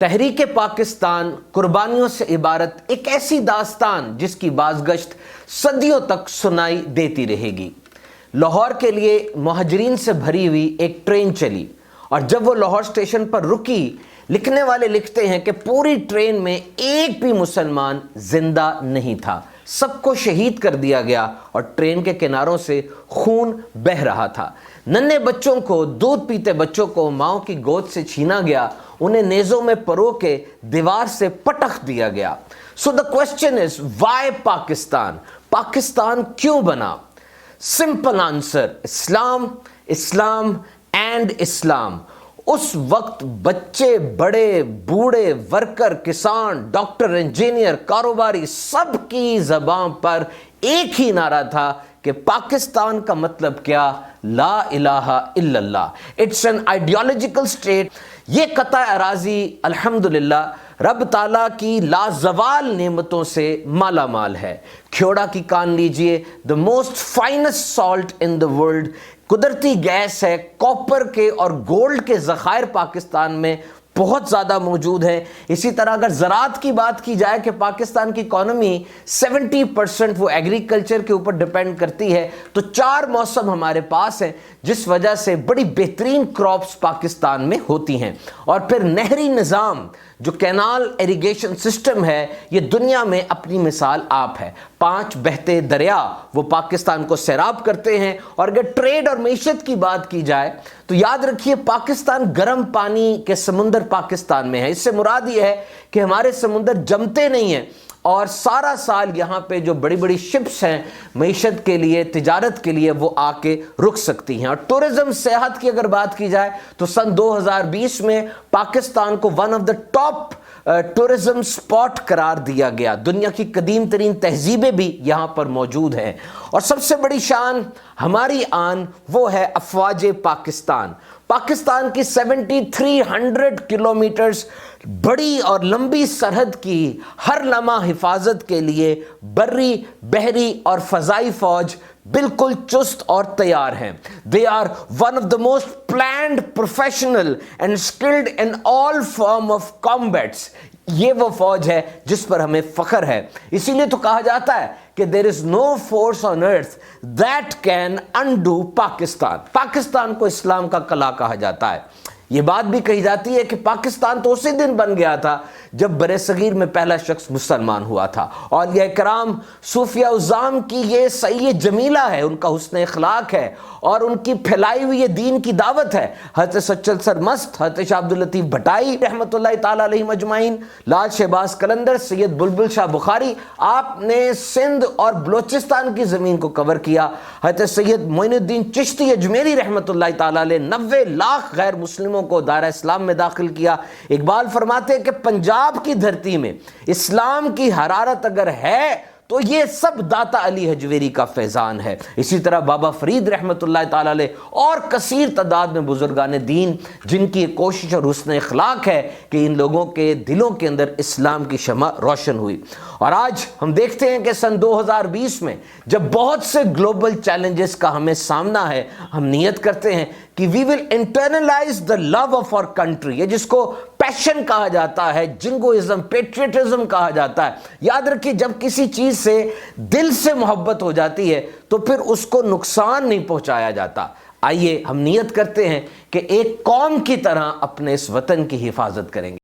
تحریک پاکستان قربانیوں سے عبارت ایک ایسی داستان جس کی بازگشت صدیوں تک سنائی دیتی رہے گی۔ لاہور کے لیے مہاجرین سے بھری ہوئی ایک ٹرین چلی اور جب وہ لاہور اسٹیشن پر رکی، لکھنے والے لکھتے ہیں کہ پوری ٹرین میں ایک بھی مسلمان زندہ نہیں تھا، سب کو شہید کر دیا گیا اور ٹرین کے کناروں سے خون بہہ رہا تھا۔ ننھے بچوں کو، دودھ پیتے بچوں کو ماؤں کی گود سے چھینا گیا، انہیں نیزوں میں پرو کے دیوار سے پٹخ دیا گیا۔ So the question is, why Pakistan? Pakistan کیوں بنا؟ Simple answer, Islam, Islam and Islam. اس وقت بچے، بڑے، بوڑھے، ورکر، کسان، ڈاکٹر، انجینئر، کاروباری، سب کی زبان پر ایک ہی نعرہ تھا کہ پاکستان کا مطلب کیا؟ لا الہ الا اللہ۔ It's an ideological state. یہ قطع اراضی الحمدللہ رب تعالیٰ کی لازوال نعمتوں سے مالا مال ہے۔ کھیوڑا کی کان لیجئے، the most finest salt in the world، قدرتی گیس ہے، کاپر کے اور گولڈ کے ذخائر پاکستان میں بہت زیادہ موجود ہیں۔ اسی طرح اگر زراعت کی بات کی جائے کہ پاکستان کی اکانومی 70% وہ ایگریکلچر کے اوپر ڈیپینڈ کرتی ہے، تو 4 موسم ہمارے پاس ہیں جس وجہ سے بڑی بہترین کراپس پاکستان میں ہوتی ہیں۔ اور پھر نہری نظام جو کینال ایریگیشن سسٹم ہے، یہ دنیا میں اپنی مثال آپ ہے۔ 5 بہتے دریا وہ پاکستان کو سیراب کرتے ہیں۔ اور اگر ٹریڈ اور معیشت کی بات کی جائے تو یاد رکھیے پاکستان گرم پانی کے سمندر پاکستان میں ہے۔ اس سے مراد یہ ہے کہ ہمارے سمندر جمتے نہیں ہیں اور سارا سال یہاں پہ جو بڑی بڑی شپس ہیں معیشت کے لیے، تجارت کے لیے، وہ آ کے رک سکتی ہیں۔ اور ٹورزم، سیاحت کی اگر بات کی جائے تو سن 2020 میں پاکستان کو one of the top tourism spot قرار دیا گیا۔ دنیا کی قدیم ترین تہذیبیں بھی یہاں پر موجود ہیں۔ اور سب سے بڑی شان ہماری آن وہ ہے افواج پاکستان۔ پاکستان کی 7300 کلومیٹرز بڑی اور لمبی سرحد کی ہر لمحہ حفاظت کے لیے بری، بحری اور فضائی فوج بالکل چست اور تیار ہیں۔ They are one of the most planned, professional and skilled in all form of combats۔ یہ وہ فوج ہے جس پر ہمیں فخر ہے۔ اسی لیے تو کہا جاتا ہے کہ there is no force on earth that can undo Pakistan. Pakistan کو اسلام کا قلعہ کہا جاتا ہے۔ یہ بات بھی کہی جاتی ہے کہ پاکستان تو اسی دن بن گیا تھا جب برصغیر میں پہلا شخص مسلمان ہوا تھا۔ اولیاء کرام، صوفیاء اعظام کی یہ سعی جمیلہ ہے، ان کا حسن اخلاق ہے اور ان کی پھیلائی ہوئی یہ دین کی دعوت ہے۔ حضرت سچل سرمست، حضرت شاہ عبداللطیف بھٹائی رحمۃ اللہ تعالیٰ علیہ مجمعین، لال شہباز قلندر، سید بلبل شاہ بخاری، آپ نے سندھ اور بلوچستان کی زمین کو کور کیا۔ حضرت سید معین الدین چشتی اجمیری رحمۃ اللہ تعالیٰ علیہ 90 لاکھ غیر مسلموں کو دائرہ اسلام میں داخل کیا۔ اقبال فرماتے ہیں کہ پنجاب کی دھرتی میں اسلام کی حرارت اگر ہے تو یہ سب داتا علی حجویری کا فیضان ہے۔ اسی طرح بابا فرید رحمۃ اللہ تعالیٰ علیہ اور کثیر تعداد میں بزرگان دین جن کی کوشش اور حسن اخلاق ہے کہ ان لوگوں کے دلوں کے اندر اسلام کی شمع روشن ہوئی۔ اور آج ہم دیکھتے ہیں کہ سن 2020 میں جب بہت سے گلوبل چیلنجز کا ہمیں سامنا ہے، ہم نیت کرتے ہیں کہ we will internalize the love of our country، یہ جس کو پیشن کہا جاتا ہے، جنگوازم، پیٹریٹزم کہا جاتا ہے۔ یاد رکھیے جب کسی چیز سے دل سے محبت ہو جاتی ہے تو پھر اس کو نقصان نہیں پہنچایا جاتا۔ آئیے ہم نیت کرتے ہیں کہ ایک قوم کی طرح اپنے اس وطن کی حفاظت کریں گے۔